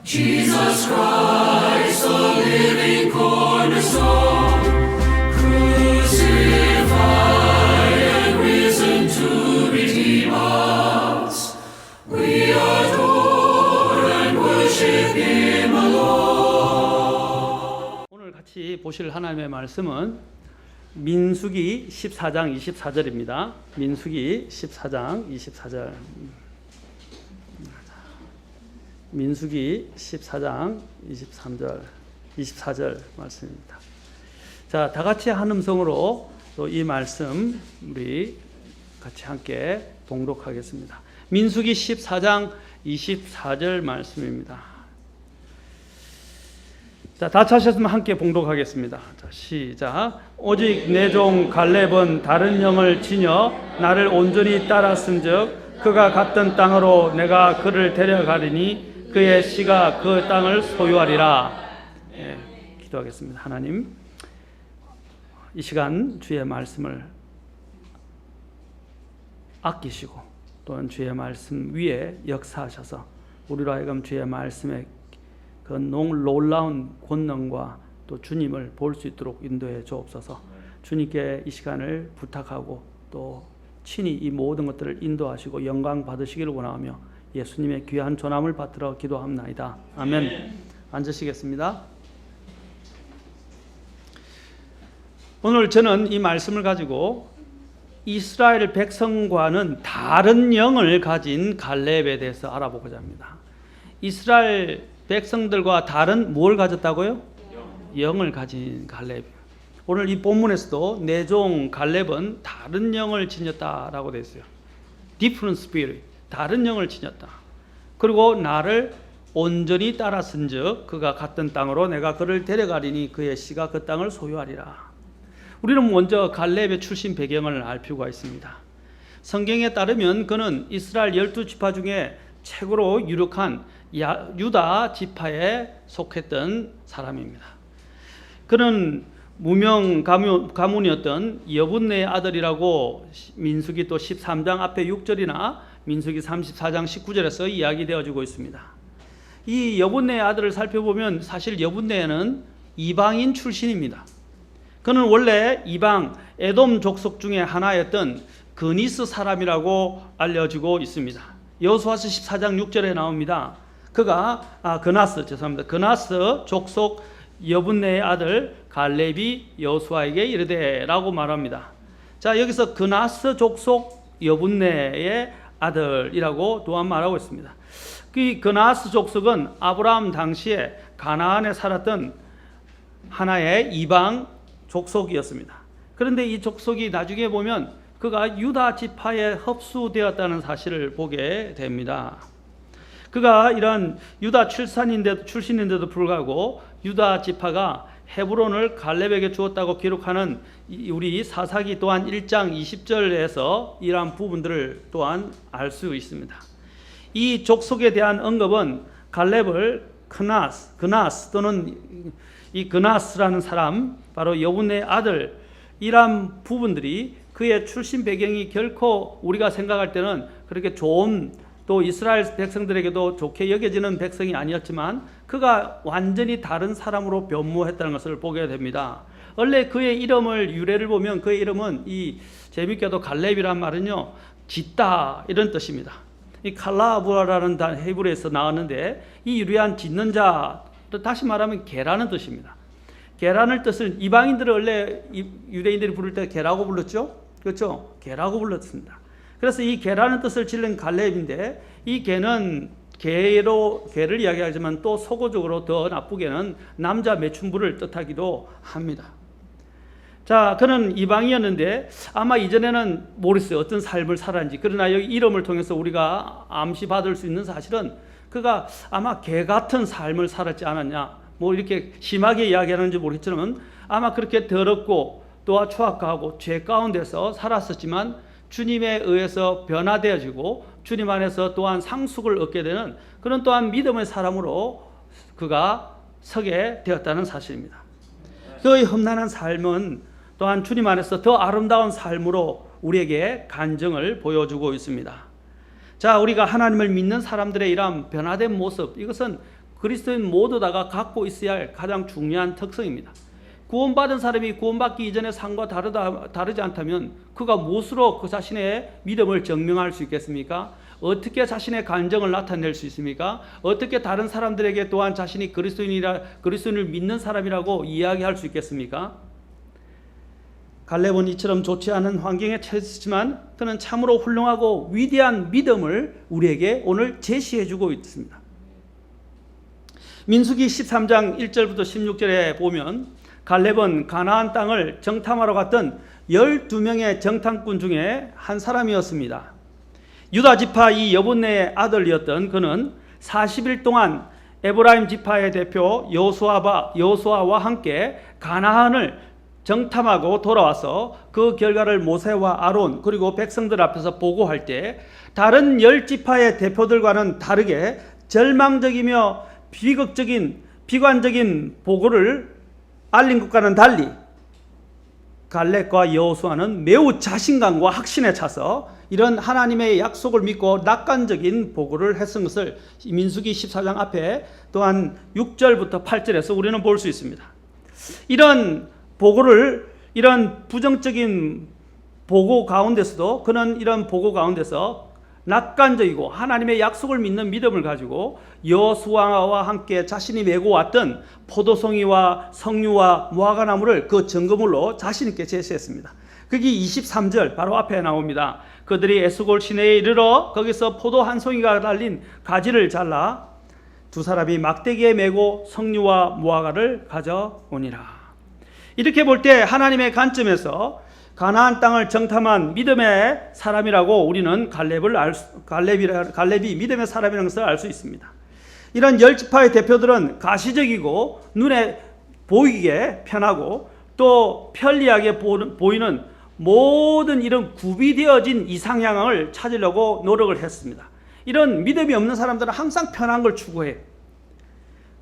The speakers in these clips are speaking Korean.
Jesus Christ, the living cornerstone, crucified and risen to redeem us. We adore and worship Him alone. 오늘 같이 보실 하나님의 말씀은 민수기 14장 24절입니다. 민수기 14장 24절. 민수기 14장 24절 말씀입니다. 자, 다 같이 한 음성으로 또 이 말씀 우리 같이 함께 봉독하겠습니다. 민수기 14장 24절 말씀입니다. 자, 다 찾으셨으면 함께 봉독하겠습니다. 자, 시작. 오직 내 종 갈렙은 다른 영을 지녀 나를 온전히 따랐은즉 그가 갔던 땅으로 내가 그를 데려가리니 그의 씨가 그 땅을 소유하리라. 기도하겠습니다. 하나님, 이 시간 주의 말씀을 아끼시고 또한 주의 말씀 위에 역사하셔서 우리로 하여금 주의 말씀의 그 놀라운 권능과 또 주님을 볼 수 있도록 인도해 주옵소서. 주님께 이 시간을 부탁하고 또 친히 이 모든 것들을 인도하시고 영광 받으시기를 원하며 예수님의 귀한 전함을 받들어 기도합나이다. 아멘. 앉으시겠습니다. 오늘 저는 이 말씀을 가지고 이스라엘 백성과는 다른 영을 가진 갈렙에 대해서 알아보고자 합니다. 이스라엘 백성들과 다른 뭘 가졌다고요? 영을 가진 갈렙. 오늘 이 본문에서도 내 종 갈렙은 다른 영을 지녔다라고 되어 있어요. Different spirit. 다른 영을 지녔다. 그리고 나를 온전히 따랐은즉 그가 갔던 땅으로 내가 그를 데려가리니 그의 씨가 그 땅을 소유하리라. 우리는 먼저 갈렙의 출신 배경을 알 필요가 있습니다. 성경에 따르면 그는 이스라엘 12지파 중에 최고로 유력한 유다 지파에 속했던 사람입니다. 그는 무명 가문이었던 여분네의 아들이라고 민수기 또 13장 앞에 6절이나 민수기 34장 19절에서 이야기되어지고 있습니다. 이 여분네의 아들을 살펴보면 사실 여분네는 이방인 출신입니다. 그는 원래 이방 에돔 족속 중에 하나였던 그니스 사람이라고 알려지고 있습니다. 여호수아서 14장 6절에 나옵니다. 그가 그나스 족속 여분네의 아들 갈렙이 여호수아에게 이르되라고 말합니다. 자, 여기서 그나스 족속 여분네의 아들이라고 또한 말하고 있습니다. 그 그나스 족속은 아브라함 당시에 가나안에 살았던 하나의 이방 족속이었습니다. 그런데 이 족속이 나중에 보면 그가 유다 지파에 흡수되었다는 사실을 보게 됩니다. 그가 이런 유다 출신인데도 불구하고 유다 지파가 헤브론을 갈렙에게 주었다고 기록하는 우리 사사기 또한 1장 20절에서 이러한 부분들을 또한 알 수 있습니다. 이 족속에 대한 언급은 갈렙을 그나스 또는 이 그나스라는 사람, 바로 여분의 아들, 이러한 부분들이 그의 출신 배경이 결코 우리가 생각할 때는 그렇게 좋은, 또 이스라엘 백성들에게도 좋게 여겨지는 백성이 아니었지만 그가 완전히 다른 사람으로 변모했다는 것을 보게 됩니다. 원래 그의 이름을 유래를 보면 그의 이름은 재밌게도 갈렙이란 말은요, 짓다 이런 뜻입니다. 이 칼라부라라는 헤브리어에서 나왔는데 이 유래한 짓는 자, 다시 말하면 개라는 뜻입니다. 개라는 뜻은 이방인들을 원래 유대인들이 부를 때 개라고 불렀죠? 그렇죠? 개라고 불렀습니다. 그래서 이 개라는 뜻을 지른 갈렙인데 이 개는 개를 이야기하지만 또 속어적으로 더 나쁘게는 남자 매춘부를 뜻하기도 합니다. 자, 그는 이방이었는데 아마 이전에는 모르겠어요. 어떤 삶을 살았는지. 그러나 여기 이름을 통해서 우리가 암시받을 수 있는 사실은 그가 아마 개 같은 삶을 살았지 않았냐. 뭐 이렇게 심하게 이야기하는지 모르겠지만 아마 그렇게 더럽고 또한 추악하고 죄 가운데서 살았었지만 주님에 의해서 변화되어지고 주님 안에서 또한 상속을 얻게 되는 그런 또한 믿음의 사람으로 그가 서게 되었다는 사실입니다. 그의 험난한 삶은 또한 주님 안에서 더 아름다운 삶으로 우리에게 간증을 보여주고 있습니다. 자, 우리가 하나님을 믿는 사람들의 이러한 변화된 모습, 이것은 그리스도인 모두 다가 갖고 있어야 할 가장 중요한 특성입니다. 구원받은 사람이 구원받기 이전의 삶과 다르지 않다면 그가 무엇으로 그 자신의 믿음을 증명할 수 있겠습니까? 어떻게 자신의 감정을 나타낼 수 있습니까? 어떻게 다른 사람들에게 또한 자신이 그리스도인을 믿는 사람이라고 이야기할 수 있겠습니까? 갈렙은 이처럼 좋지 않은 환경에 처했지만 그는 참으로 훌륭하고 위대한 믿음을 우리에게 오늘 제시해주고 있습니다. 민수기 13장 1절부터 16절에 보면 갈렙은 가나안 땅을 정탐하러 갔던 12명의 정탐꾼 중에 한 사람이었습니다. 유다 지파 이 여분네의 아들이었던 그는 40일 동안 에브라임 지파의 대표 여호수아와 함께 가나안을 정탐하고 돌아와서 그 결과를 모세와 아론 그리고 백성들 앞에서 보고할 때 다른 10지파의 대표들과는 다르게 절망적이며 비관적인 보고를 알린 것과는 달리 갈렙과 여호수아는 매우 자신감과 확신에 차서 이런 하나님의 약속을 믿고 낙관적인 보고를 했은 것을 민수기 14장 앞에 또한 6절부터 8절에서 우리는 볼 수 있습니다. 이런 부정적인 보고 가운데서도 그는 이런 보고 가운데서 낙관적이고 하나님의 약속을 믿는 믿음을 가지고 여호수아와 함께 자신이 메고 왔던 포도송이와 석류와 무화과나무를 그 증거물로 자신 있게 제시했습니다. 그게 23절 바로 앞에 나옵니다. 그들이 에스골 시내에 이르러 거기서 포도 한 송이가 달린 가지를 잘라 두 사람이 막대기에 메고 석류와 무화과를 가져오니라. 이렇게 볼 때 하나님의 관점에서 가나안 땅을 정탐한 믿음의 사람이라고 우리는 갈렙이 믿음의 사람이라는 것을 알 수 있습니다. 이런 10지파의 대표들은 가시적이고 눈에 보이게 편하고 또 편리하게 보이는 모든 이런 구비되어진 이상향을 찾으려고 노력을 했습니다. 이런 믿음이 없는 사람들은 항상 편한 걸 추구해요.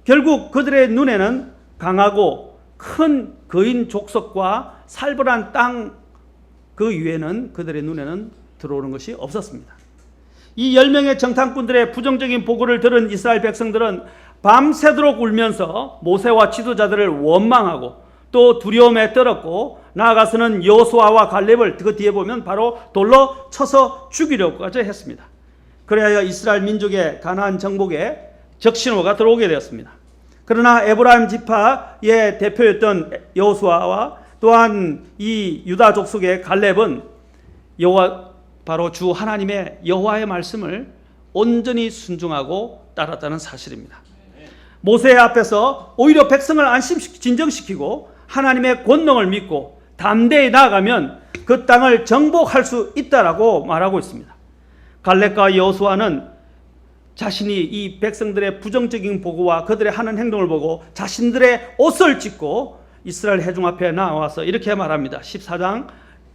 결국 그들의 눈에는 강하고 큰 거인 족속과 살벌한 땅 그 위에는 그들의 눈에는 들어오는 것이 없었습니다. 이 10명의 정탐꾼들의 부정적인 보고를 들은 이스라엘 백성들은 밤새도록 울면서 모세와 지도자들을 원망하고 또 두려움에 떨었고 나아가서는 여호수아와 갈렙을 그 뒤에 보면 바로 돌로 쳐서 죽이려고까지 했습니다. 그래야 이스라엘 민족의 가나안 정복에 적신호가 들어오게 되었습니다. 그러나 에브라임 지파의 대표였던 여호수아와 또한 이 유다 족속의 갈렙은 바로 주 하나님의 여호와의 말씀을 온전히 순종하고 따랐다는 사실입니다. 모세 앞에서 오히려 백성을 진정시키고 하나님의 권능을 믿고 담대히 나아가면 그 땅을 정복할 수 있다라고 말하고 있습니다. 갈렙과 여호수아는 자신이 이 백성들의 부정적인 보고와 그들의 하는 행동을 보고 자신들의 옷을 찢고 이스라엘 회중 앞에 나와서 이렇게 말합니다. 14장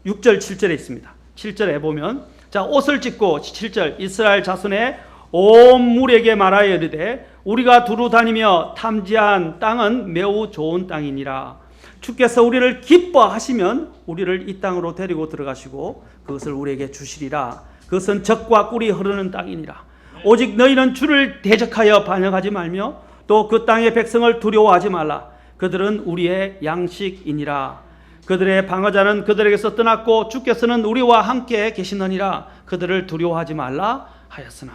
6절 7절에 있습니다. 7절에 보면 자 옷을 찢고 7절 이스라엘 자손의 온 물에게 말하여 이르되 우리가 두루 다니며 탐지한 땅은 매우 좋은 땅이니라. 주께서 우리를 기뻐하시면 우리를 이 땅으로 데리고 들어가시고 그것을 우리에게 주시리라. 그것은 젖과 꿀이 흐르는 땅이니라. 오직 너희는 주를 대적하여 반역하지 말며 또 그 땅의 백성을 두려워하지 말라. 그들은 우리의 양식이니라. 그들의 방어자는 그들에게서 떠났고 주께서는 우리와 함께 계시느니라. 그들을 두려워하지 말라 하였으나.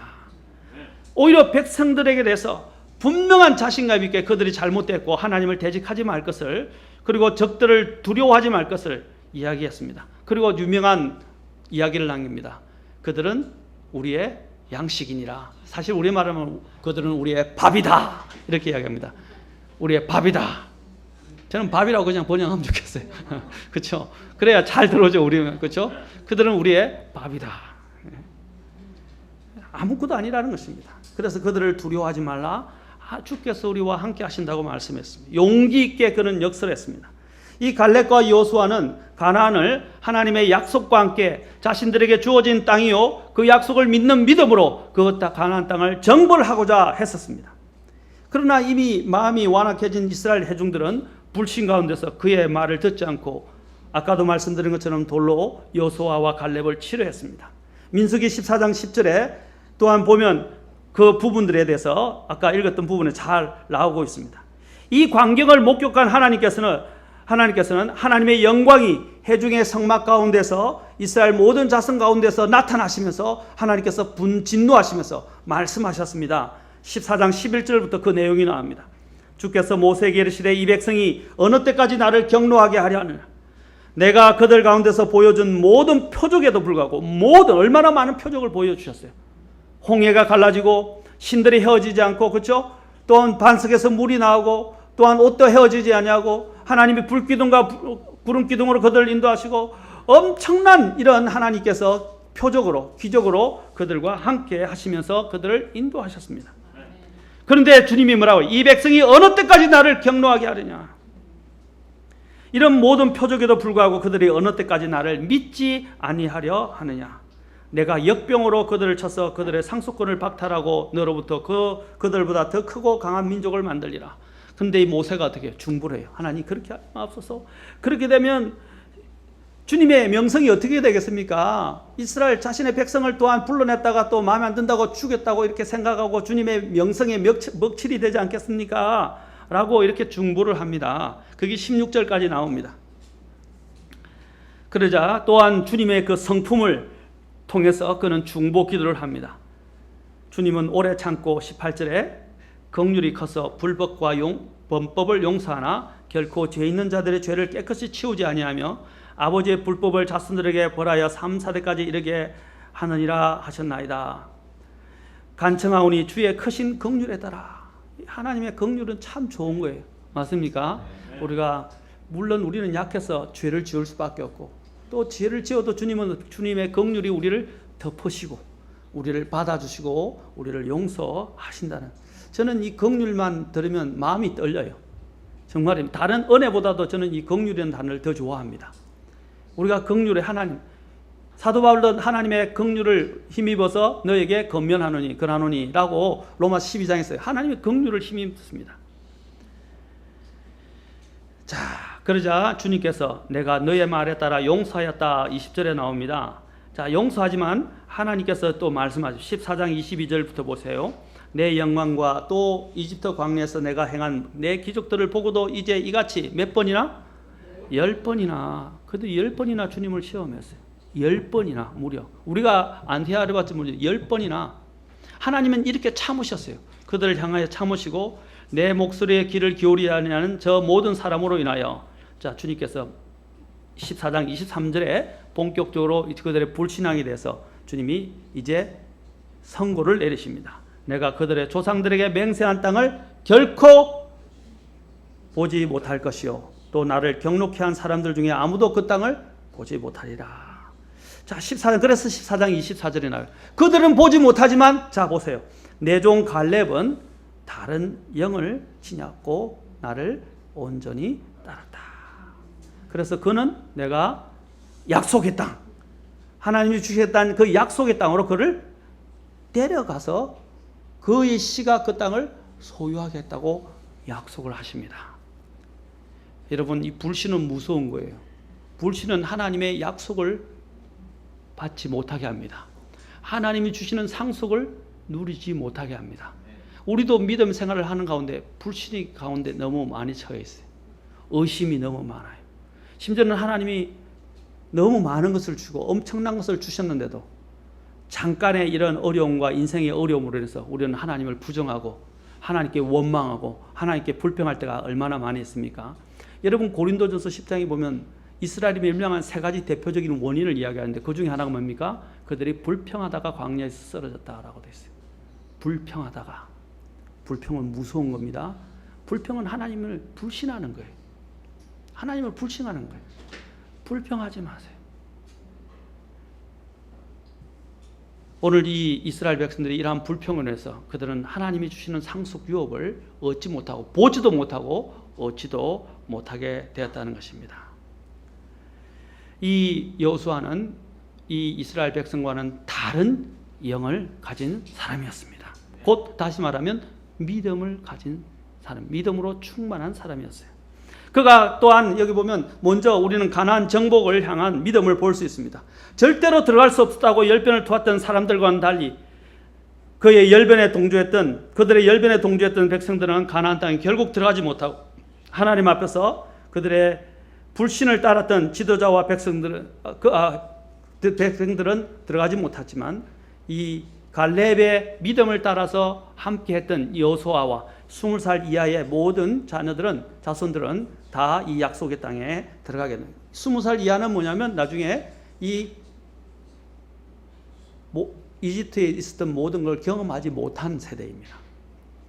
오히려 백성들에게 대해서 분명한 자신감 있게 그들이 잘못됐고 하나님을 대적하지 말 것을 그리고 적들을 두려워하지 말 것을 이야기했습니다. 그리고 유명한 이야기를 남깁니다. 그들은 우리의 양식이니라. 사실 우리 말하면 그들은 우리의 밥이다 이렇게 이야기합니다. 우리의 밥이다. 저는 밥이라고 그냥 번역하면 좋겠어요. 그렇죠? 그래야 잘 들어오죠. 우리는 그렇죠? 그들은 우리의 밥이다. 아무것도 아니라는 것입니다. 그래서 그들을 두려워하지 말라. 주께서 우리와 함께 하신다고 말씀했습니다. 용기 있게 그는 역설했습니다. 이 갈렙과 여호수아는 가나안을 하나님의 약속과 함께 자신들에게 주어진 땅이요 그 약속을 믿는 믿음으로 그 가나안 땅을 정벌하고자 했었습니다. 그러나 이미 마음이 완악해진 이스라엘 회중들은 불신 가운데서 그의 말을 듣지 않고 아까도 말씀드린 것처럼 돌로 여호수아와 갈렙을 치료했습니다. 민수기 14장 10절에 또한 보면 그 부분들에 대해서 아까 읽었던 부분에 잘 나오고 있습니다. 이 광경을 목격한 하나님께서는 하나님의 영광이 회중의 성막 가운데서 이스라엘 모든 자손 가운데서 나타나시면서 하나님께서 진노하시면서 말씀하셨습니다. 14장 11절부터 그 내용이 나옵니다. 주께서 모세에게 이르시되 이 백성이 어느 때까지 나를 경노하게 하려 하느냐. 내가 그들 가운데서 보여준 모든 표적에도 불구하고 얼마나 많은 표적을 보여주셨어요. 홍해가 갈라지고 신들이 헤어지지 않고, 그렇죠? 또한 반석에서 물이 나오고, 또한 옷도 헤어지지 않냐고, 하나님이 불기둥과 구름기둥으로 그들을 인도하시고, 엄청난 이런 하나님께서 표적으로 기적으로 그들과 함께 하시면서 그들을 인도하셨습니다. 그런데 주님이 뭐라고? 이 백성이 어느 때까지 나를 경노하게 하느냐. 이런 모든 표적에도 불구하고 그들이 어느 때까지 나를 믿지 아니하려 하느냐. 내가 역병으로 그들을 쳐서 그들의 상속권을 박탈하고 너로부터 그들보다 더 크고 강한 민족을 만들리라. 그런데 이 모세가 어떻게 해요? 중보를 해요. 하나님 그렇게 하지 마옵소서. 그렇게 되면 주님의 명성이 어떻게 되겠습니까? 이스라엘 자신의 백성을 또한 불러냈다가 또 마음에 안 든다고 죽였다고 이렇게 생각하고 주님의 명성에 먹칠이 되지 않겠습니까? 라고 이렇게 중보를 합니다. 그게 16절까지 나옵니다. 그러자 또한 주님의 그 성품을 통해서 그는 중보 기도를 합니다. 주님은 오래 참고 18절에 긍휼이 커서 불법과 범법을 용서하나 결코 죄 있는 자들의 죄를 깨끗이 치우지 아니하며 아버지의 불법을 자손들에게 벌하여 3, 4대까지 이르게 하느니라 하셨나이다. 간청하오니 주의 크신 긍휼에 따라. 하나님의 긍휼은 참 좋은 거예요. 맞습니까? 우리가 물론 우리는 약해서 죄를 지을 수밖에 없고, 또 죄를 지어도 주님은 주님의 긍휼이 우리를 덮으시고 우리를 받아주시고 우리를 용서하신다는, 저는 이 긍휼만 들으면 마음이 떨려요. 정말입니다. 다른 은혜보다도 저는 이 긍휼이라는 단어를 더 좋아합니다. 우리가 긍휼의 하나님, 사도 바울은 하나님의 긍휼을 힘입어서 너에게 건면하노니 라고 로마 12장에 써요. 하나님의 긍휼을 힘입습니다. 자, 그러자 주님께서 내가 너의 말에 따라 용서하였다 20절에 나옵니다. 자, 용서하지만 하나님께서 또 말씀하시죠. 14장 22절부터 보세요. 내 영광과 또 이집트 광야에서 내가 행한 내 기적들을 보고도 이제 이같이 몇 번이나? 10번이나. 그래도 10번이나 주님을 시험했어요. 10번이나 무려. 우리가 안 헤아려봤지 모르죠. 10번이나. 하나님은 이렇게 참으셨어요. 그들을 향하여 참으시고 내 목소리에 귀를 기울이지 아니하는 저 모든 사람으로 인하여. 자, 주님께서 14장 23절에 본격적으로 그들의 불신앙에 대해서 주님이 이제 선고를 내리십니다. 내가 그들의 조상들에게 맹세한 땅을 결코 보지 못할 것이요 또 나를 경록케 한 사람들 중에 아무도 그 땅을 보지 못하리라. 자, 14장, 그래서 14장 24절에 나와요. 그들은 보지 못하지만, 자, 보세요. 내 종 갈렙은 다른 영을 지녔고 나를 온전히 따랐다. 그래서 그는 내가 약속의 땅, 하나님이 주시겠다는 그 약속의 땅으로 그를 데려가서 그의 씨가 그 땅을 소유하겠다고 약속을 하십니다. 여러분, 이 불신은 무서운 거예요. 불신은 하나님의 약속을 받지 못하게 합니다. 하나님이 주시는 상속을 누리지 못하게 합니다. 우리도 믿음 생활을 하는 가운데 불신이 가운데 너무 많이 처해 있어요. 의심이 너무 많아요. 심지어는 하나님이 너무 많은 것을 주고 엄청난 것을 주셨는데도 잠깐의 이런 어려움과 인생의 어려움으로 인해서 우리는 하나님을 부정하고 하나님께 원망하고 하나님께 불평할 때가 얼마나 많이 있습니까? 여러분, 고린도전서 10장에 보면 이스라엘이 멸망한 세 가지 대표적인 원인을 이야기하는데 그 중에 하나가 뭡니까? 그들이 불평하다가 광야에서 쓰러졌다라고 되어 있어요. 불평하다가. 불평은 무서운 겁니다. 불평은 하나님을 불신하는 거예요. 하나님을 불신하는 거예요. 불평하지 마세요. 오늘 이 이스라엘 백성들이 이러한 불평을 해서 그들은 하나님이 주시는 상속 유업을 얻지 못하고 보지도 못하고 얻지도 못하게 되었다는 것입니다. 이 여호수아는 이 이스라엘 백성과는 다른 영을 가진 사람이었습니다. 곧 다시 말하면 믿음을 가진 사람, 믿음으로 충만한 사람이었어요. 그가 또한 여기 보면 먼저 우리는 가나안 정복을 향한 믿음을 볼 수 있습니다. 절대로 들어갈 수 없다고 열변을 토했던 사람들과는 달리 그들의 열변에 동조했던 백성들은 가나안 땅에 결국 들어가지 못하고 하나님 앞에서 그들의 불신을 따랐던 지도자와 백성들은 들어가지 못했지만 이 갈렙의 믿음을 따라서 함께했던 여호수아와 20살 이하의 모든 자손들은 다 이 약속의 땅에 들어가게 됩니다. 20살 이하는 뭐냐면 나중에 이 이집트에 있었던 모든 걸 경험하지 못한 세대입니다.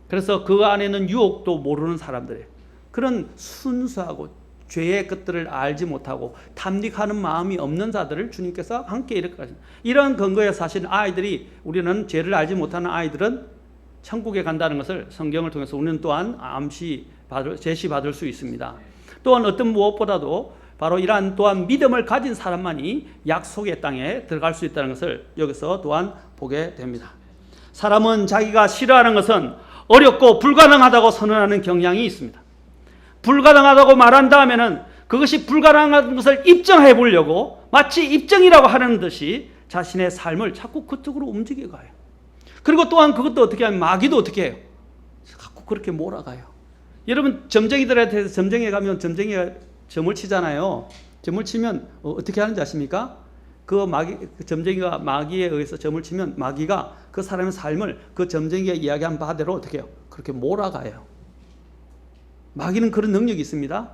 그래서 그 안에는 유혹도 모르는 사람들이에요. 그런 순수하고 죄의 것들을 알지 못하고 탐닉하는 마음이 없는 자들을 주님께서 함께 이렇게 이런 근거에 사실 우리는 죄를 알지 못하는 아이들은 천국에 간다는 것을 성경을 통해서 우리는 또한 제시받을 수 있습니다. 또한 어떤 무엇보다도 바로 이러한 또한 믿음을 가진 사람만이 약속의 땅에 들어갈 수 있다는 것을 여기서 또한 보게 됩니다. 사람은 자기가 싫어하는 것은 어렵고 불가능하다고 선언하는 경향이 있습니다. 불가능하다고 말한 다음에는 그것이 불가능한 것을 입증해 보려고 마치 입증이라고 하는 듯이 자신의 삶을 자꾸 그쪽으로 움직여 가요. 그리고 또한 그것도 어떻게 하면 마귀도 어떻게 해요? 자꾸 그렇게 몰아가요. 여러분 점쟁이들한테 점쟁이에 가면 점쟁이가 점을 치잖아요. 점을 치면 어떻게 하는지 아십니까? 그 점쟁이가 마귀에 의해서 점을 치면 마귀가 그 사람의 삶을 그 점쟁이가 이야기한 바대로 어떻게 해요? 그렇게 몰아가요. 마귀는 그런 능력이 있습니다.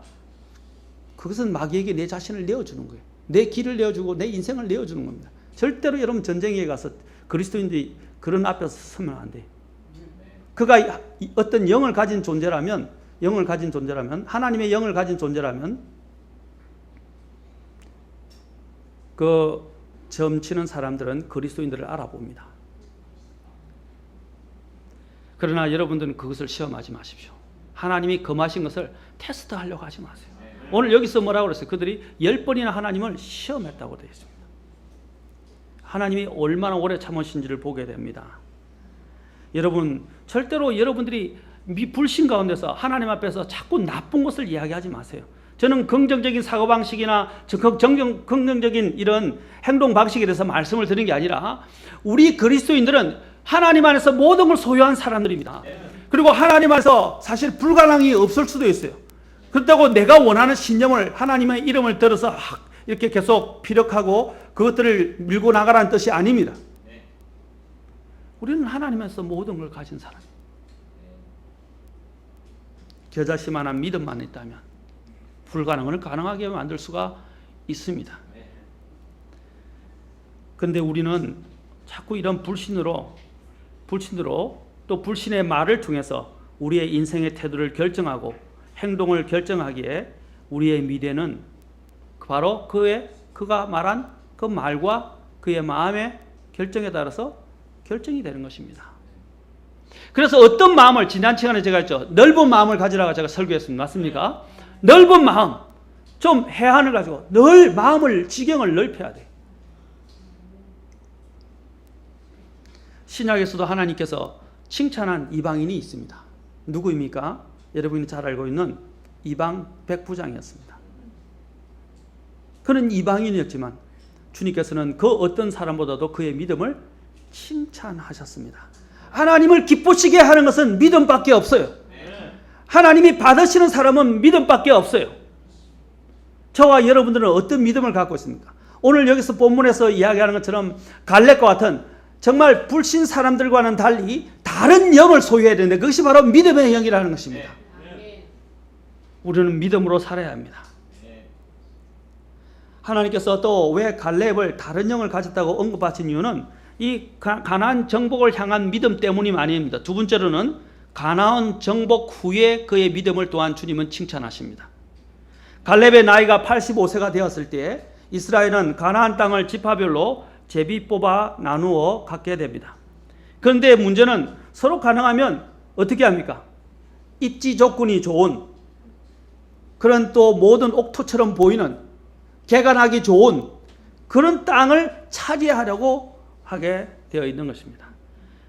그것은 마귀에게 내 자신을 내어주는 거예요. 내 길을 내어주고 내 인생을 내어주는 겁니다. 절대로 여러분 전쟁에 가서 그리스도인들이 그런 앞에서 서면 안 돼요. 그가 어떤 영을 가진 존재라면 하나님의 영을 가진 존재라면 그 점치는 사람들은 그리스도인들을 알아봅니다. 그러나 여러분들은 그것을 시험하지 마십시오. 하나님이 금하신 것을 테스트하려고 하지 마세요. 오늘 여기서 뭐라고 그랬어요? 그들이 10번이나 하나님을 시험했다고 되어 있습니다. 하나님이 얼마나 오래 참으신지를 보게 됩니다. 여러분 절대로 여러분들이 불신 가운데서 하나님 앞에서 자꾸 나쁜 것을 이야기하지 마세요. 저는 긍정적인 사고방식이나 긍정적인 이런 행동 방식에 대해서 말씀을 드리는 게 아니라 우리 그리스도인들은 하나님 안에서 모든 걸 소유한 사람들입니다. 그리고 하나님 안에서 사실 불가능이 없을 수도 있어요. 그렇다고 내가 원하는 신념을 하나님의 이름을 들어서 이렇게 계속 피력하고 그것들을 밀고 나가라는 뜻이 아닙니다. 우리는 하나님에서 모든 걸 가진 사람이에요. 겨자씨만한 믿음만 있다면 불가능을 가능하게 만들 수가 있습니다. 그런데 우리는 자꾸 이런 불신으로 또 불신의 말을 통해서 우리의 인생의 태도를 결정하고 행동을 결정하기에 우리의 미래는 바로 그가 말한 그 말과 그의 마음의 결정에 따라서 결정이 되는 것입니다. 그래서 어떤 마음을 지난 시간에 제가 했죠. 넓은 마음을 가지라고 제가 설교했습니다. 맞습니까? 넓은 마음, 좀 해안을 가지고 늘 마음을 지경을 넓혀야 돼. 신약에서도 하나님께서 칭찬한 이방인이 있습니다. 누구입니까? 여러분이 잘 알고 있는 이방 백부장이었습니다. 그는 이방인이었지만 주님께서는 그 어떤 사람보다도 그의 믿음을 칭찬하셨습니다. 하나님을 기쁘시게 하는 것은 믿음밖에 없어요. 하나님이 받으시는 사람은 믿음밖에 없어요. 저와 여러분들은 어떤 믿음을 갖고 있습니까? 오늘 여기서 본문에서 이야기하는 것처럼 갈렙과 같은 정말 불신 사람들과는 달리 다른 영을 소유해야 되는데 그것이 바로 믿음의 영이라는 것입니다. 우리는 믿음으로 살아야 합니다. 하나님께서 또 왜 갈렙을 다른 영을 가졌다고 언급하신 이유는 이 가나안 정복을 향한 믿음 때문이 아닙니다. 두 번째로는 가나안 정복 후에 그의 믿음을 또한 주님은 칭찬하십니다. 갈렙의 나이가 85세가 되었을 때 이스라엘은 가나안 땅을 지파별로 제비 뽑아 나누어 갖게 됩니다. 그런데 문제는 서로 가능하면 어떻게 합니까? 입지 조건이 좋은 그런 또 모든 옥토처럼 보이는 개간하기 좋은 그런 땅을 차지하려고 하게 되어 있는 것입니다.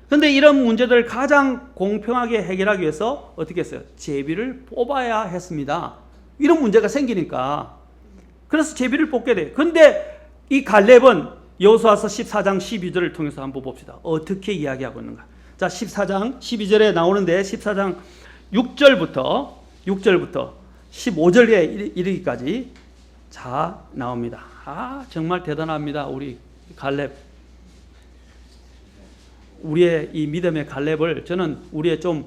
그런데 이런 문제들을 가장 공평하게 해결하기 위해서 어떻게 했어요? 제비를 뽑아야 했습니다. 이런 문제가 생기니까 그래서 제비를 뽑게 돼요. 그런데 이 갈렙은 여호수아서 14장 12절을 통해서 한번 봅시다. 어떻게 이야기하고 있는가? 자, 14장 12절에 나오는데 14장 6절부터 15절에 이르기까지 자 나옵니다. 정말 대단합니다. 우리 갈렙. 우리의 이 믿음의 갈렙을 저는 우리의 좀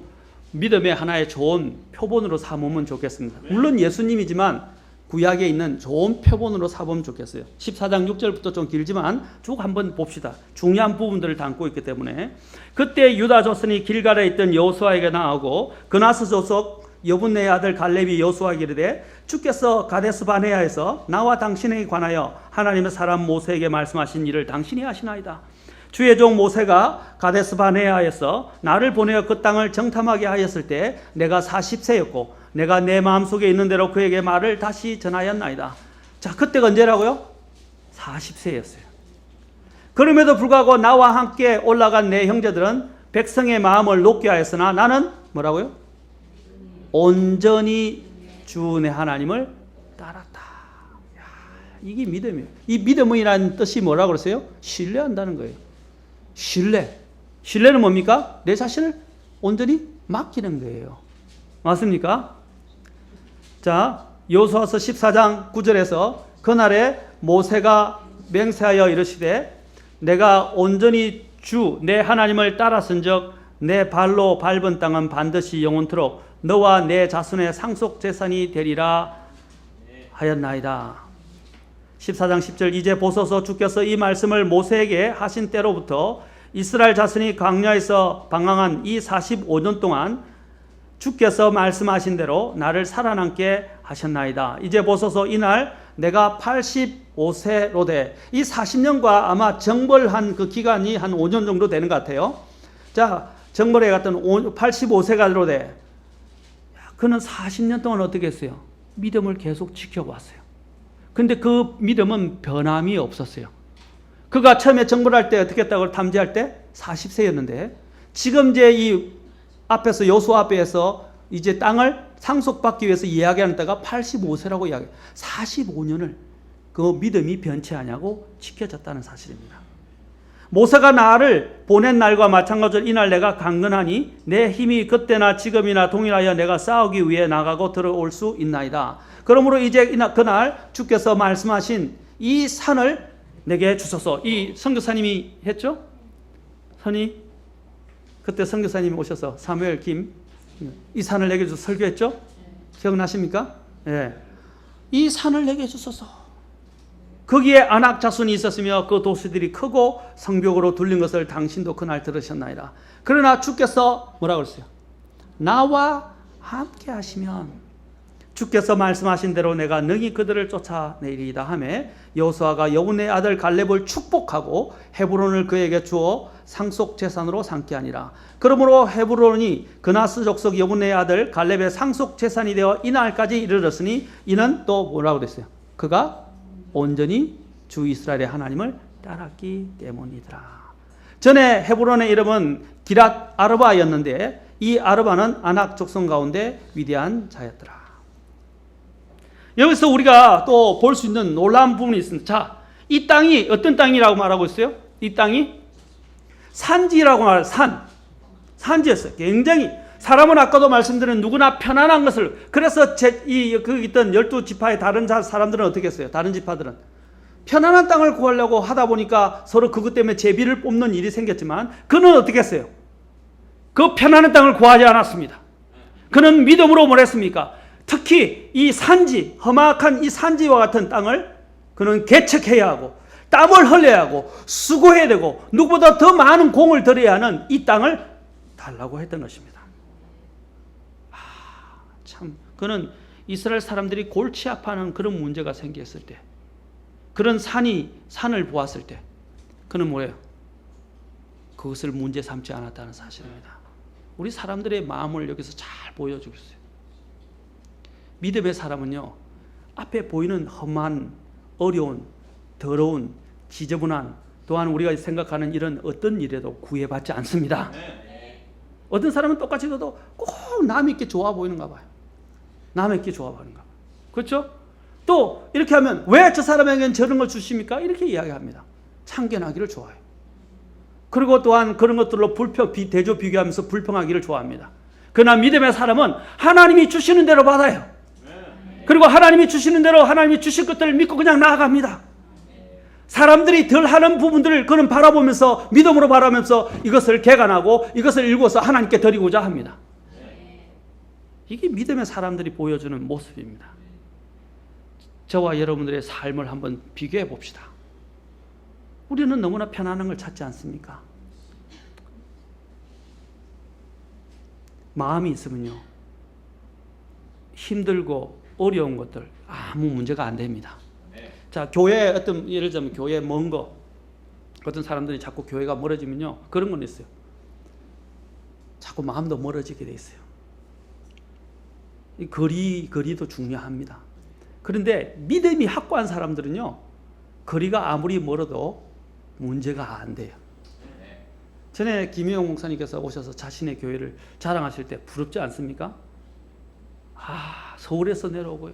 믿음의 하나의 좋은 표본으로 삼으면 좋겠습니다. 물론 예수님이지만 구약에 있는 좋은 표본으로 삼으면 좋겠어요. 14장 6절부터 좀 길지만 쭉 한번 봅시다. 중요한 부분들을 담고 있기 때문에. 그때 유다 조선이 길갈에 있던 여호수아에게 나아오고 그나스 조속 여분네의 아들 갈렙이 여호수아에게 이르되 주께서 가데스 바네아에서 나와 당신에게 관하여 하나님의 사람 모세에게 말씀하신 일을 당신이 아시나이다. 주의 종 모세가 가데스 바네아에서 나를 보내어 그 땅을 정탐하게 하였을 때 내가 40세였고 내가 내 마음속에 있는 대로 그에게 말을 다시 전하였나이다. 자, 그때가 언제라고요? 40세였어요. 그럼에도 불구하고 나와 함께 올라간 내 형제들은 백성의 마음을 높게 하였으나 나는 뭐라고요? 온전히 주 내 하나님을 따랐다. 야, 이게 믿음이에요. 이 믿음이라는 뜻이 뭐라고 그랬어요? 신뢰한다는 거예요. 신뢰는 뭡니까? 내 자신을 온전히 맡기는 거예요. 맞습니까? 자, 여호수아서 14장 9절에서 그날에 모세가 맹세하여 이르시되 내가 온전히 주 내 하나님을 따랐은즉 내 발로 밟은 땅은 반드시 영원토록 너와 내 자손의 상속 재산이 되리라 하였나이다. 14장 10절 이제 보소서 주께서 이 말씀을 모세에게 하신 때로부터 이스라엘 자손이 광야에서 방황한 이 45년 동안 주께서 말씀하신 대로 나를 살아남게 하셨나이다. 이제 보소서 이날 내가 85세로 돼. 이 40년과 아마 정벌한 그 기간이 한 5년 정도 되는 것 같아요. 자, 정벌에 갔던 85세가 돼. 그는 40년 동안 어떻게 했어요? 믿음을 계속 지켜왔어요. 근데 그 믿음은 변함이 없었어요. 그가 처음에 정벌할 때 어떻게 했다고 탐지할 때 40세였는데 지금 이제 이 앞에서 여호수아 앞에서 이제 땅을 상속받기 위해서 이야기하는 때가 85세라고 이야기해요. 45년을 그 믿음이 변치 않냐고 지켜졌다는 사실입니다. 모세가 나를 보낸 날과 마찬가지로 이날 내가 강건하니 내 힘이 그때나 지금이나 동일하여 내가 싸우기 위해 나가고 들어올 수 있나이다. 그러므로 이제 그날 주께서 말씀하신 이 산을 내게 주소서. 이 선교사님이 했죠? 선이 그때 선교사님이 오셔서 사무엘 김 이 산을 내게 주소서 설교했죠? 기억나십니까? 예. 이 산을 내게 주소서. 거기에 안악 자손이 있었으며 그 도시들이 크고 성벽으로 둘린 것을 당신도 그날 들으셨나이다. 그러나 주께서 뭐라고 그랬어요? 나와 함께 하시면 주께서 말씀하신 대로 내가 능히 그들을 쫓아내리이다 하며 여호수아가 여분의 아들 갈렙을 축복하고 헤브론을 그에게 주어 상속 재산으로 삼게 하니라. 그러므로 헤브론이 그나스 족속 여분의 아들 갈렙의 상속 재산이 되어 이날까지 이르렀으니 이는 또 뭐라고 그랬어요? 그가 온전히 주 이스라엘의 하나님을 따랐기 때문이더라. 전에 헤브론의 이름은 기랏 아르바였는데 이 아르바는 아낙 족속 가운데 위대한 자였더라. 여기서 우리가 또 볼 수 있는 놀라운 부분이 있습니다. 자, 이 땅이 어떤 땅이라고 말하고 있어요? 이 땅이 산지라고 말해요. 산지였어요. 굉장히 사람은 아까도 말씀드린 누구나 편안한 것을. 그래서 그 있던 12지파의 다른 사람들은 어떻게 했어요? 다른 지파들은 편안한 땅을 구하려고 하다 보니까 서로 그것 때문에 제비를 뽑는 일이 생겼지만 그는 어떻게 했어요? 그 편안한 땅을 구하지 않았습니다. 그는 믿음으로 뭘 했습니까? 특히 이 산지, 험악한 이 산지와 같은 땅을 그는 개척해야 하고 땀을 흘려야 하고 수고해야 되고 누구보다 더 많은 공을 들여야 하는 이 땅을 달라고 했던 것입니다. 참, 그는 이스라엘 사람들이 골치 아파하는 그런 문제가 생겼을 때, 그런 산을 보았을 때, 그는 뭐예요? 그것을 문제 삼지 않았다는 사실입니다. 우리 사람들의 마음을 여기서 잘 보여주고 있어요. 믿음의 사람은요, 앞에 보이는 험한, 어려운, 더러운, 지저분한, 또한 우리가 생각하는 이런 어떤 일에도 구애받지 않습니다. 어떤 사람은 똑같이 도 꼭 남에게 좋아 보이는가 봐요. 남에게 좋아 보이는가 봐요. 그렇죠? 또 이렇게 하면 왜 저 사람에게는 저런 걸 주십니까? 이렇게 이야기합니다. 참견하기를 좋아해요. 그리고 또한 그런 것들로 대조 비교하면서 불평하기를 좋아합니다. 그러나 믿음의 사람은 하나님이 주시는 대로 받아요. 그리고 하나님이 주시는 대로 하나님이 주실 것들을 믿고 그냥 나아갑니다. 사람들이 덜 하는 부분들을 그는 바라보면서 믿음으로 바라면서 이것을 개간하고 이것을 일궈서 하나님께 드리고자 합니다. 이게 믿음의 사람들이 보여주는 모습입니다. 저와 여러분들의 삶을 한번 비교해 봅시다. 우리는 너무나 편안한 걸 찾지 않습니까? 마음이 있으면요, 힘들고 어려운 것들 아무 문제가 안 됩니다. 자, 교회 예를 들면 교회 먼 거, 어떤 사람들이 자꾸 교회가 멀어지면요, 그런 건 있어요. 자꾸 마음도 멀어지게 돼 있어요. 이 거리도 중요합니다. 그런데 믿음이 확고한 사람들은요, 거리가 아무리 멀어도 문제가 안 돼요. 전에 김희영 목사님께서 오셔서 자신의 교회를 자랑하실 때 부럽지 않습니까? 서울에서 내려오고요,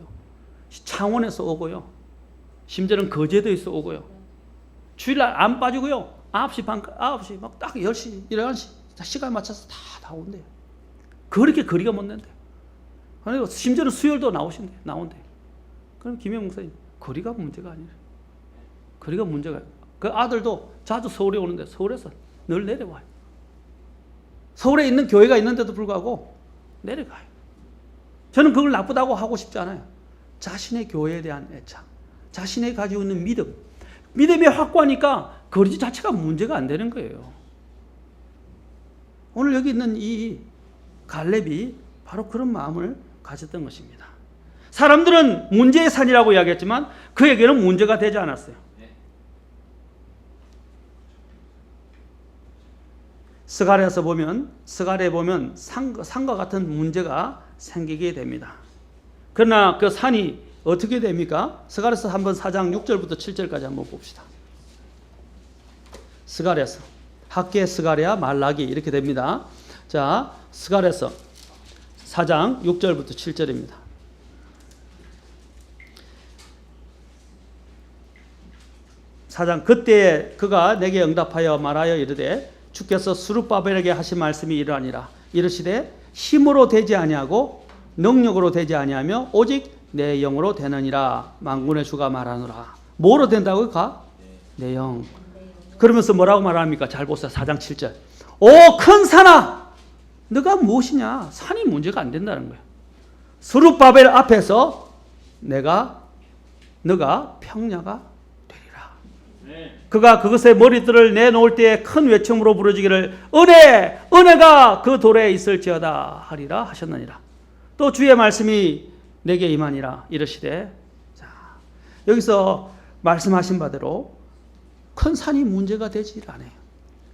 창원에서 오고요, 심지어는 거제도에서 오고요, 주일날 안 빠지고요, 9시 막 딱 10시, 11시 시간 맞춰서 다 온대요. 그렇게 거리가 먼데요. 그리고 심지어는 수요일도 나온대. 그럼 김영 목사님, 거리가 문제가 아니에요. 거리가 문제가. 그 아들도 자주 서울에 오는데 서울에서 늘 내려와요. 서울에 있는 교회가 있는데도 불구하고 내려가요. 저는 그걸 나쁘다고 하고 싶지 않아요. 자신의 교회에 대한 애착, 자신이 가지고 있는 믿음이 확고하니까 거리 자체가 문제가 안 되는 거예요. 오늘 여기 있는 이 갈렙이 바로 그런 마음을 가졌던 것입니다. 사람들은 문제의 산이라고 이야기했지만 그에게는 문제가 되지 않았어요. 스가랴에 보면 산과 같은 문제가 생기게 됩니다. 그러나 그 산이 어떻게 됩니까? 스가랴서 한번 4장 6절부터 7절까지 한번 봅시다. 스가랴서, 학개, 스가랴, 말라기 이렇게 됩니다. 자, 스가랴서 4장 6절부터 7절입니다. 그때 그가 내게 응답하여 말하여 이르되 주께서 스룹바벨에게 하신 말씀이 이러하니라. 이르시되 힘으로 되지 아니하고 능력으로 되지 아니하며 오직 내 영으로 되느니라. 만군의 주가 말하노라. 뭐로 된다고요? 내 영. 그러면서 뭐라고 말합니까? 잘 보세요. 4장 7절. 오 큰 산아, 너가 무엇이냐? 산이 문제가 안 된다는 거예요. 스룹바벨 앞에서 너가 평야가 되리라. 그가 그것의 머리들을 내놓을 때에 큰 외침으로 부르짖기를 은혜가 그 돌에 있을지어다 하리라 하셨느니라. 또 주의 말씀이 내게 임하니라. 이르시되, 자, 여기서 말씀하신 바대로 큰 산이 문제가 되지 않아요.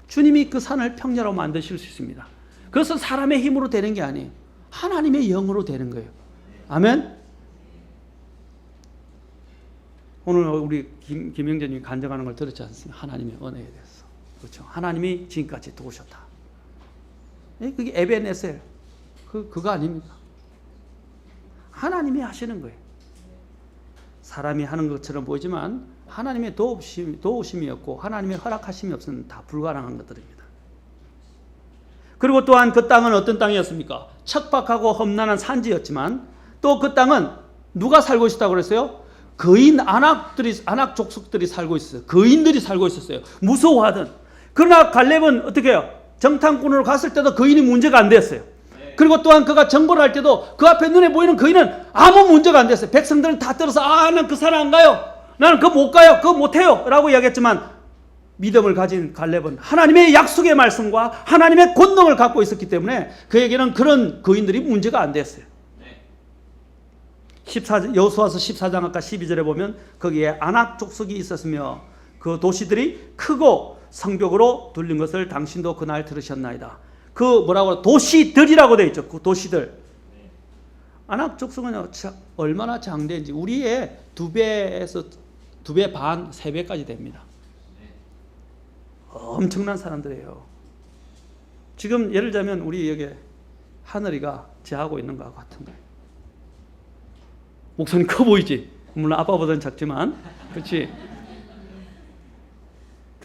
주님이 그 산을 평야로 만드실 수 있습니다. 그것은 사람의 힘으로 되는 게 아니에요. 하나님의 영으로 되는 거예요. 아멘. 오늘 우리 김영재님이 간증하는 걸 들었지 않습니까? 하나님의 은혜에 대해서. 그렇죠. 하나님이 지금까지 도우셨다. 그게 에베네셀. 그거 아닙니까? 하나님이 하시는 거예요. 사람이 하는 것처럼 보이지만 하나님의 도우심이었고 하나님의 허락하심이 없으면 다 불가능한 것들입니다. 그리고 또한 그 땅은 어떤 땅이었습니까? 척박하고 험난한 산지였지만 또 그 땅은 누가 살고 있었다고 그랬어요? 안악 족속들이 살고 있었어요. 거인들이 살고 있었어요. 무서워하던. 그러나 갈렙은 어떻게 해요? 정탐꾼으로 갔을 때도 거인이 문제가 안 됐어요. 그리고 또한 그가 정보를 할 때도 그 앞에 눈에 보이는 거인은 아무 문제가 안 됐어요. 백성들은 다 떨어서 난 그 산 안 가요. 나는 그거 못 가요. 그거 못 해요. 라고 이야기했지만 믿음을 가진 갈렙은 하나님의 약속의 말씀과 하나님의 권능을 갖고 있었기 때문에 그에게는 그런 거인들이 문제가 안 됐어요. 여호수아서 14장 아까 12절에 보면 거기에 아낙 족속이 있었으며 그 도시들이 크고 성벽으로 둘린 것을 당신도 그날 들으셨나이다. 그 뭐라고 도시들이라고 되어 있죠. 그 도시들. 아낙 족속은 얼마나 장대인지 우리의 2배에서 2배 반, 3배까지 됩니다. 엄청난 사람들이에요. 지금 예를 들자면 우리 여기 하늘이가 제하고 있는 것 같은 거예요. 목소리 커 보이지? 물론 아빠보다는 작지만, 그렇지?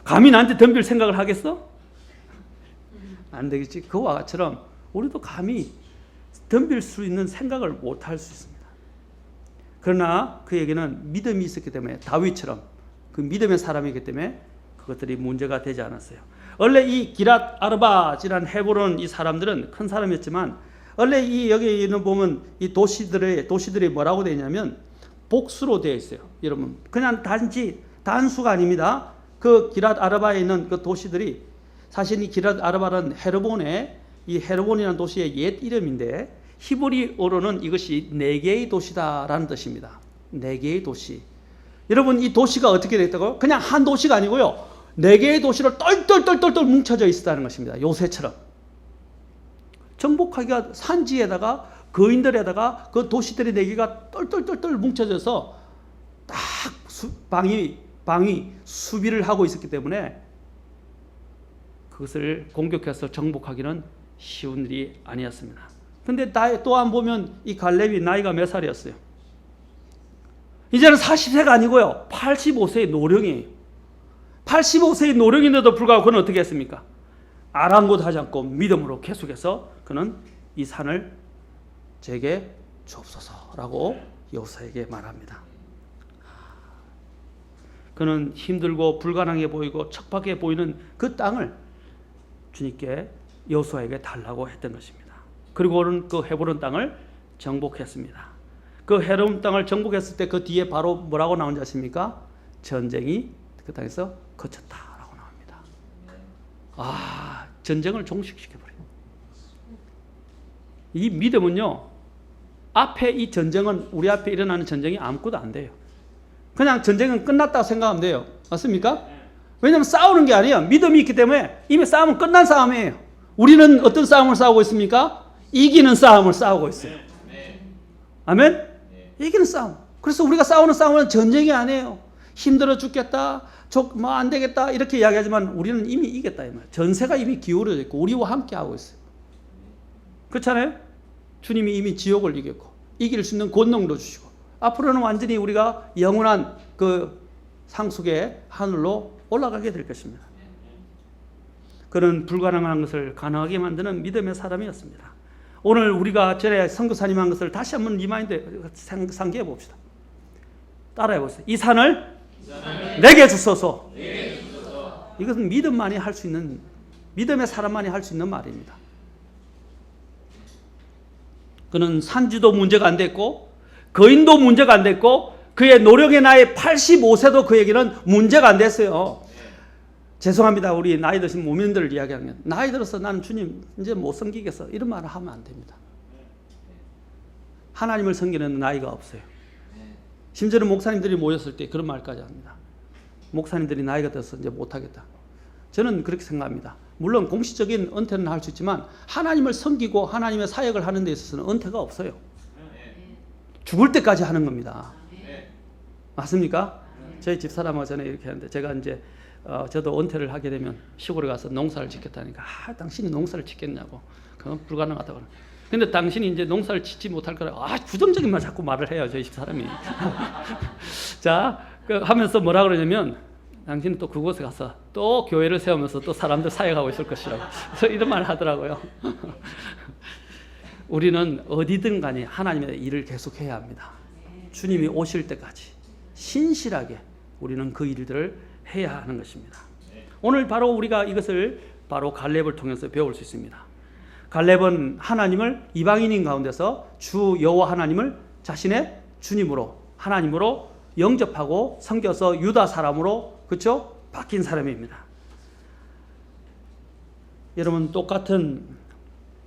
감히 나한테 덤빌 생각을 하겠어? 안 되겠지. 그와 같처럼 우리도 감히 덤빌 수 있는 생각을 못 할 수 있습니다. 그러나 그에게는 믿음이 있었기 때문에 다윗처럼 그 믿음의 사람이기 때문에 그것들이 문제가 되지 않았어요. 원래 이 기랏 아르바지란 헤브론 이 사람들은 큰 사람이었지만 원래 이 여기 있는 보면 이 도시들이 뭐라고 되어 있냐면 복수로 되어 있어요. 여러분 그냥 단수가 아닙니다. 그 기랏 아르바에 있는 그 도시들이 사실 이 기랏 아르바는 이 헤르본이라는 도시의 옛 이름인데 히브리어로는 이것이 4개의 도시다라는 뜻입니다. 4개의 도시. 여러분 이 도시가 어떻게 됐다고요? 그냥 한 도시가 아니고요. 4개의 도시로 똘똘똘똘 뭉쳐져 있었다는 것입니다. 요새처럼. 정복하기가 산지에다가 거인들에다가 그 도시들의 4개가 똘똘똘똘 뭉쳐져서 딱 방위 수비를 하고 있었기 때문에 그것을 공격해서 정복하기는 쉬운 일이 아니었습니다. 근데 또한 보면 이 갈렙이 나이가 몇 살이었어요? 이제는 40세가 아니고요. 85세의 노령이에요. 85세의 노령인데도 불구하고 그는 어떻게 했습니까? 아랑곳하지 않고 믿음으로 계속해서 그는 이 산을 제게 주옵소서라고 여호수아에게 말합니다. 그는 힘들고 불가능해 보이고 척박해 보이는 그 땅을 주님께 여호수아에게 달라고 했던 것입니다. 그리고 그는 그 헤브론 땅을 정복했습니다. 그 헤브론 땅을 정복했을 때 그 뒤에 바로 뭐라고 나온지 아십니까? 전쟁이 그 땅에서 거쳤다라고 나옵니다. 전쟁을 종식시켜버려요. 이 믿음은요, 앞에 이 전쟁은 우리 앞에 일어나는 전쟁이 아무것도 안 돼요. 그냥 전쟁은 끝났다고 생각하면 돼요. 맞습니까? 왜냐하면 싸우는 게 아니에요. 믿음이 있기 때문에 이미 싸움은 끝난 싸움이에요. 우리는 어떤 싸움을 싸우고 있습니까? 이기는 싸움을 싸우고 있어요. 아멘? 이기는 싸움. 그래서 우리가 싸우는 싸움은 전쟁이 아니에요. 힘들어 죽겠다, 뭐 안 되겠다 이렇게 이야기하지만 우리는 이미 이겼다 이 말이에요. 전세가 이미 기울어져 있고 우리와 함께 하고 있어요. 그렇잖아요? 주님이 이미 지옥을 이겼고 이길 수 있는 권능도 주시고 앞으로는 완전히 우리가 영원한 그 상속의 하늘로 올라가게 될 것입니다. 그는 불가능한 것을 가능하게 만드는 믿음의 사람이었습니다. 오늘 우리가 전에 선교사님 한 것을 다시 한번 리마인드 상기해 봅시다. 따라해 보세요. 이 산을 내게 주소서. 이것은 믿음만이 할 수 있는, 믿음의 사람만이 할 수 있는 말입니다. 그는 산지도 문제가 안 됐고 거인도 문제가 안 됐고 그의 노력의 나이 85세도 그에게는 문제가 안 됐어요. 죄송합니다. 우리 나이 드신 무민들을 이야기하면 나이 들어서 나는 주님 이제 못 섬기겠어 이런 말을 하면 안 됩니다. 하나님을 섬기는 나이가 없어요. 심지어는 목사님들이 모였을 때 그런 말까지 합니다. 목사님들이 나이가 들어서 이제 못하겠다. 저는 그렇게 생각합니다. 물론 공식적인 은퇴는 할 수 있지만 하나님을 섬기고 하나님의 사역을 하는 데 있어서는 은퇴가 없어요. 죽을 때까지 하는 겁니다. 맞습니까? 저희 집사람하고 전에 이렇게 하는데 제가 이제 저도 은퇴를 하게 되면 시골에 가서 농사를 짓겠다니까 당신이 농사를 짓겠냐고 그건 불가능하다고. 근데 당신이 이제 농사를 짓지 못할 거라 부정적인 말 자꾸 말을 해요 저희 집사람이. 자 하면서 뭐라 그러냐면 당신은 또 그곳에 가서 또 교회를 세우면서 또 사람들 사역하고 있을 것이라고. 그래서 이런 말을 하더라고요. 우리는 어디든 간에 하나님의 일을 계속해야 합니다. 주님이 오실 때까지 신실하게 우리는 그 일들을 해야 하는 것입니다. 오늘 바로 우리가 이것을 바로 갈렙을 통해서 배울 수 있습니다. 갈렙은 하나님을 이방인인 가운데서 주 여호와 하나님을 자신의 주님으로 하나님으로 영접하고 섬겨서 유다 사람으로 그렇죠? 바뀐 사람입니다. 여러분 똑같은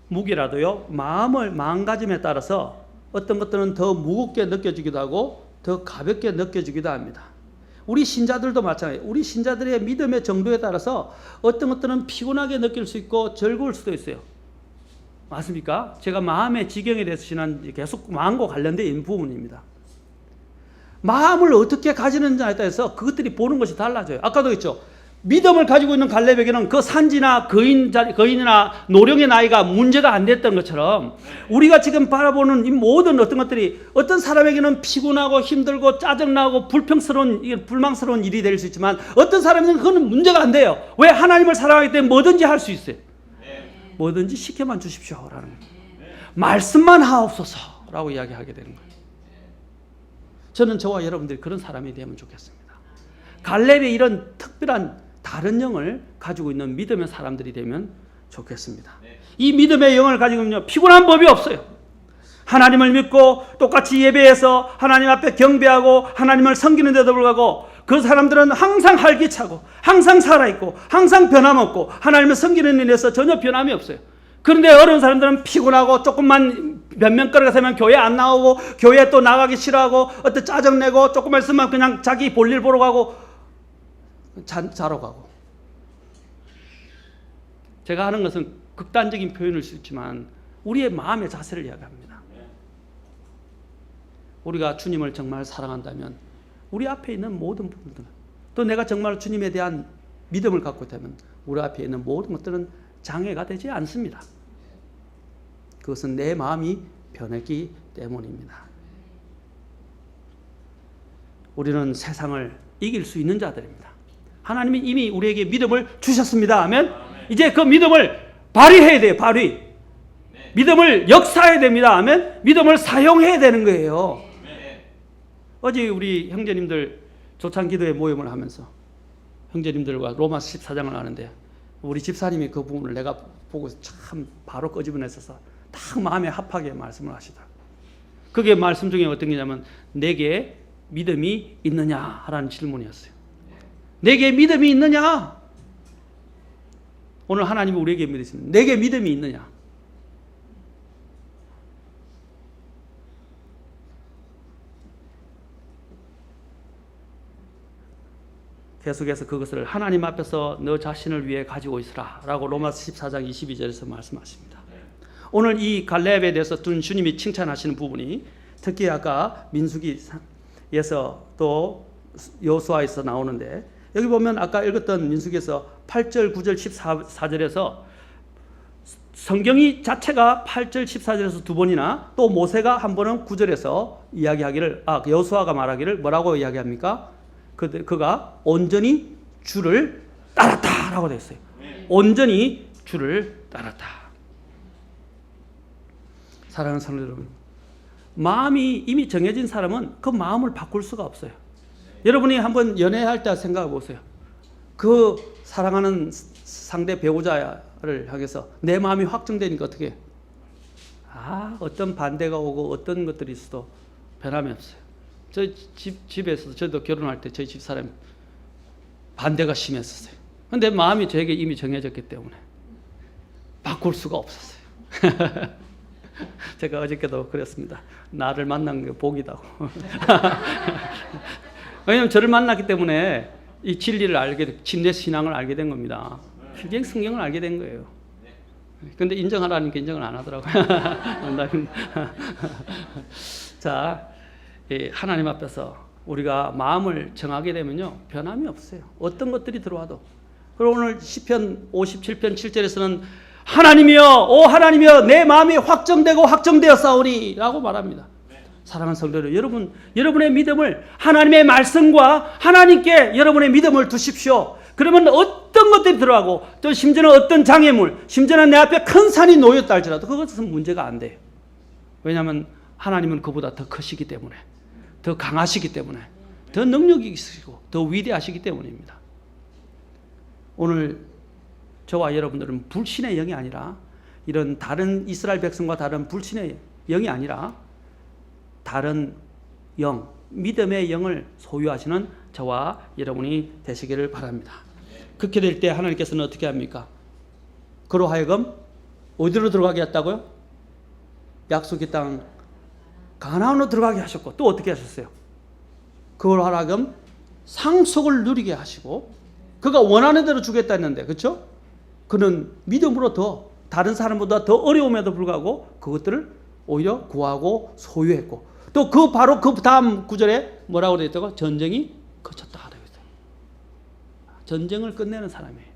무기라도요 마음가짐에 따라서 어떤 것들은 더 무겁게 느껴지기도 하고 더 가볍게 느껴지기도 합니다. 우리 신자들도 마찬가지예요. 우리 신자들의 믿음의 정도에 따라서 어떤 것들은 피곤하게 느낄 수 있고 즐거울 수도 있어요. 맞습니까? 제가 마음의 지경에 대해서 지난 계속 마음과 관련된 있는 부분입니다. 마음을 어떻게 가지느냐에 따라서 그것들이 보는 것이 달라져요. 아까도 했죠. 믿음을 가지고 있는 갈렙에게는 그 산지나 거인이나 노령의 나이가 문제가 안 됐던 것처럼 우리가 지금 바라보는 이 모든 어떤 것들이 어떤 사람에게는 피곤하고 힘들고 짜증나고 불망스러운 일이 될 수 있지만 어떤 사람에게는 그거는 문제가 안 돼요. 왜? 하나님을 사랑하기 때문에 뭐든지 할 수 있어요. 뭐든지 시켜만 주십시오라는 거예요. 말씀만 하옵소서라고 이야기하게 되는 거예요. 저는 저와 여러분들이 그런 사람이 되면 좋겠습니다. 갈렙의 이런 특별한 다른 영을 가지고 있는 믿음의 사람들이 되면 좋겠습니다. 이 믿음의 영을 가지고 있는 피곤한 법이 없어요. 하나님을 믿고 똑같이 예배해서 하나님 앞에 경배하고 하나님을 섬기는 데도 불구하고 그 사람들은 항상 활기차고 항상 살아있고 항상 변함없고 하나님을 섬기는 일에서 전혀 변함이 없어요. 그런데 어려운 사람들은 피곤하고 조금만 변명거리가 되면 교회 안 나오고 교회 또 나가기 싫어하고 어떤 짜증내고 조금만 있으면 그냥 자기 볼일 보러 가고 자러 가고. 제가 하는 것은 극단적인 표현일 수 있지만 우리의 마음의 자세를 이야기합니다. 우리가 주님을 정말 사랑한다면 우리 앞에 있는 모든 분들 또 내가 정말 주님에 대한 믿음을 갖고 있다면 우리 앞에 있는 모든 것들은 장애가 되지 않습니다. 그것은 내 마음이 변했기 때문입니다. 우리는 세상을 이길 수 있는 자들입니다. 하나님이 이미 우리에게 믿음을 주셨습니다 하면 이제 그 믿음을 발휘해야 돼요. 발휘. 믿음을 역사해야 됩니다 하면 믿음을 사용해야 되는 거예요. 어제 우리 형제님들 조창기도회 모임을 하면서 형제님들과 로마서 14장을 하는데 우리 집사님이 그 부분을 내가 보고 참 바로 끄집어냈어서 딱 마음에 합하게 말씀을 하시다. 그게 말씀 중에 어떤 게냐면 내게 믿음이 있느냐 라는 질문이었어요. 내게 믿음이 있느냐? 오늘 하나님이 우리에게 믿으십니다. 내게 믿음이 있느냐? 계속해서 그것을 하나님 앞에서 너 자신을 위해 가지고 있으라 라고 로마서 14장 22절에서 말씀하십니다. 오늘 이 갈렙에 대해서 주님이 칭찬하시는 부분이 특히 아까 민수기에서 또 여호수아에서 나오는데 여기 보면 아까 읽었던 민수기에서 8절, 9절, 14절에서 성경이 자체가 8절, 14절에서 두 번이나 또 모세가 한 번은 9절에서 이야기하기를 여호수아가 말하기를 뭐라고 이야기합니까? 그가 온전히 주를 따랐다라고 되어 있어요. 온전히 주를 따랐다. 사랑하는 성도 여러분, 마음이 이미 정해진 사람은 그 마음을 바꿀 수가 없어요. 여러분이 한번 연애할 때 생각해 보세요. 그 사랑하는 상대 배우자를 향해서 내 마음이 확정되니까 어떻게 해요? 어떤 반대가 오고 어떤 것들이 있어도 변함이 없어요. 저희 집에서도 저도 결혼할 때 저희 집사람이 반대가 심했었어요. 그런데 마음이 저에게 이미 정해졌기 때문에 바꿀 수가 없었어요. 제가 어저께도 그랬습니다. 나를 만난 게 복이다고. 왜냐하면 저를 만났기 때문에 이 진리를 침례 신앙을 알게 된 겁니다. 필경 성경을 알게 된 거예요. 그런데 인정하라니까 인정을 안 하더라고요. 자, 하나님 앞에서 우리가 마음을 정하게 되면요 변함이 없어요. 어떤 것들이 들어와도. 그리고 오늘 시편 57편 7절에서는 하나님이여 오 하나님이여 내 마음이 확정되고 확정되었사오니 라고 말합니다. 사랑하는 성도들 여러분, 여러분의 믿음을 하나님의 말씀과 하나님께 여러분의 믿음을 두십시오. 그러면 어떤 것들이 들어가고 또 심지어는 어떤 장애물, 심지어는 내 앞에 큰 산이 놓였다 할지라도 그것은 문제가 안 돼요. 왜냐하면 하나님은 그보다 더 크시기 때문에, 더 강하시기 때문에, 더 능력이 있으시고 더 위대하시기 때문입니다. 오늘 저와 여러분들은 불신의 영이 아니라 이런 다른 이스라엘 백성과 다른 불신의 영이 아니라 다른 영, 믿음의 영을 소유하시는 저와 여러분이 되시기를 바랍니다. 그렇게 될 때 하나님께서는 어떻게 합니까? 그로 하여금 어디로 들어가게 했다고요? 약속의 땅 가나안으로 들어가게 하셨고 또 어떻게 하셨어요? 그걸 하여금 상속을 누리게 하시고 그가 원하는 대로 주겠다 했는데 그렇죠? 그는 믿음으로 더 다른 사람보다 더 어려움에도 불구하고 그것들을 오히려 구하고 소유했고 또 그 바로 그 다음 구절에 뭐라고 되어 있다고? 전쟁이 그쳤다 되어 있어요. 전쟁을 끝내는 사람이에요.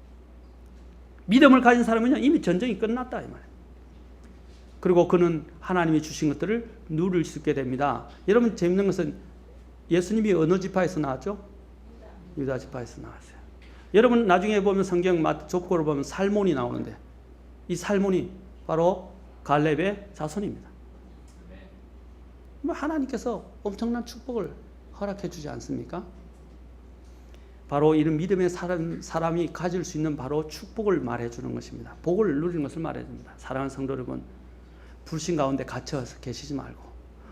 믿음을 가진 사람은요 이미 전쟁이 끝났다 이 말이에요. 그리고 그는 하나님이 주신 것들을 누릴 수 있게 됩니다. 여러분 재밌는 것은 예수님이 어느 지파에서 나왔죠? 유다 지파에서 나왔어요. 여러분 나중에 보면 성경 족보를 보면 살몬이 나오는데 이 살몬이 바로 갈렙의 자손입니다. 하나님께서 엄청난 축복을 허락해 주지 않습니까? 바로 이런 믿음의 사람이 가질 수 있는 바로 축복을 말해주는 것입니다. 복을 누리는 것을 말해줍니다. 사랑하는 성도 여러분, 불신 가운데 갇혀 계시지 말고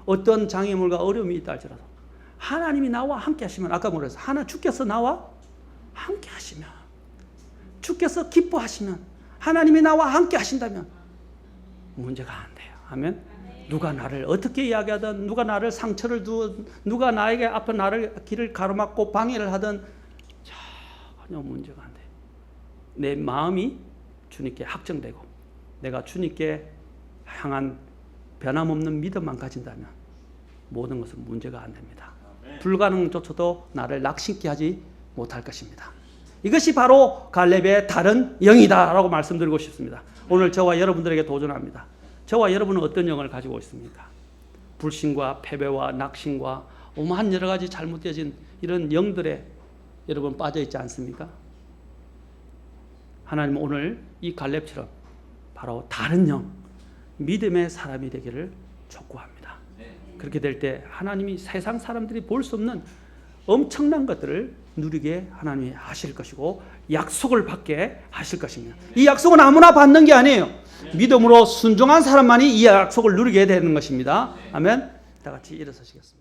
어떤 장애물과 어려움이 있다 할지라도 하나님이 나와 함께 하시면, 아까 뭐라 했어요? 주께서 나와 함께 하시면, 주께서 기뻐하시면, 하나님이 나와 함께 하신다면 문제가 안 돼요. 아멘. 누가 나를 어떻게 이야기하든, 누가 나를 상처를 두든, 누가 나에게 앞에 나를 길을 가로막고 방해를 하든 전혀 문제가 안 돼요. 내 마음이 주님께 확정되고 내가 주님께 향한 변함없는 믿음만 가진다면 모든 것은 문제가 안 됩니다. 불가능조차도 나를 낙심케 하지 못할 것입니다. 이것이 바로 갈렙의 다른 영이다라고 말씀드리고 싶습니다. 오늘 저와 여러분들에게 도전합니다. 저와 여러분은 어떤 영을 가지고 있습니까? 불신과 패배와 낙심과 오만 여러 가지 잘못되어진 이런 영들에 여러분 빠져 있지 않습니까? 하나님은 오늘 이 갈렙처럼 바로 다른 영, 믿음의 사람이 되기를 촉구합니다. 그렇게 될 때 하나님이 세상 사람들이 볼 수 없는 엄청난 것들을 누리게 하나님이 하실 것이고 약속을 받게 하실 것입니다. 이 약속은 아무나 받는 게 아니에요. 믿음으로 순종한 사람만이 이 약속을 누리게 되는 것입니다. 아멘. 다 같이 일어서시겠습니다.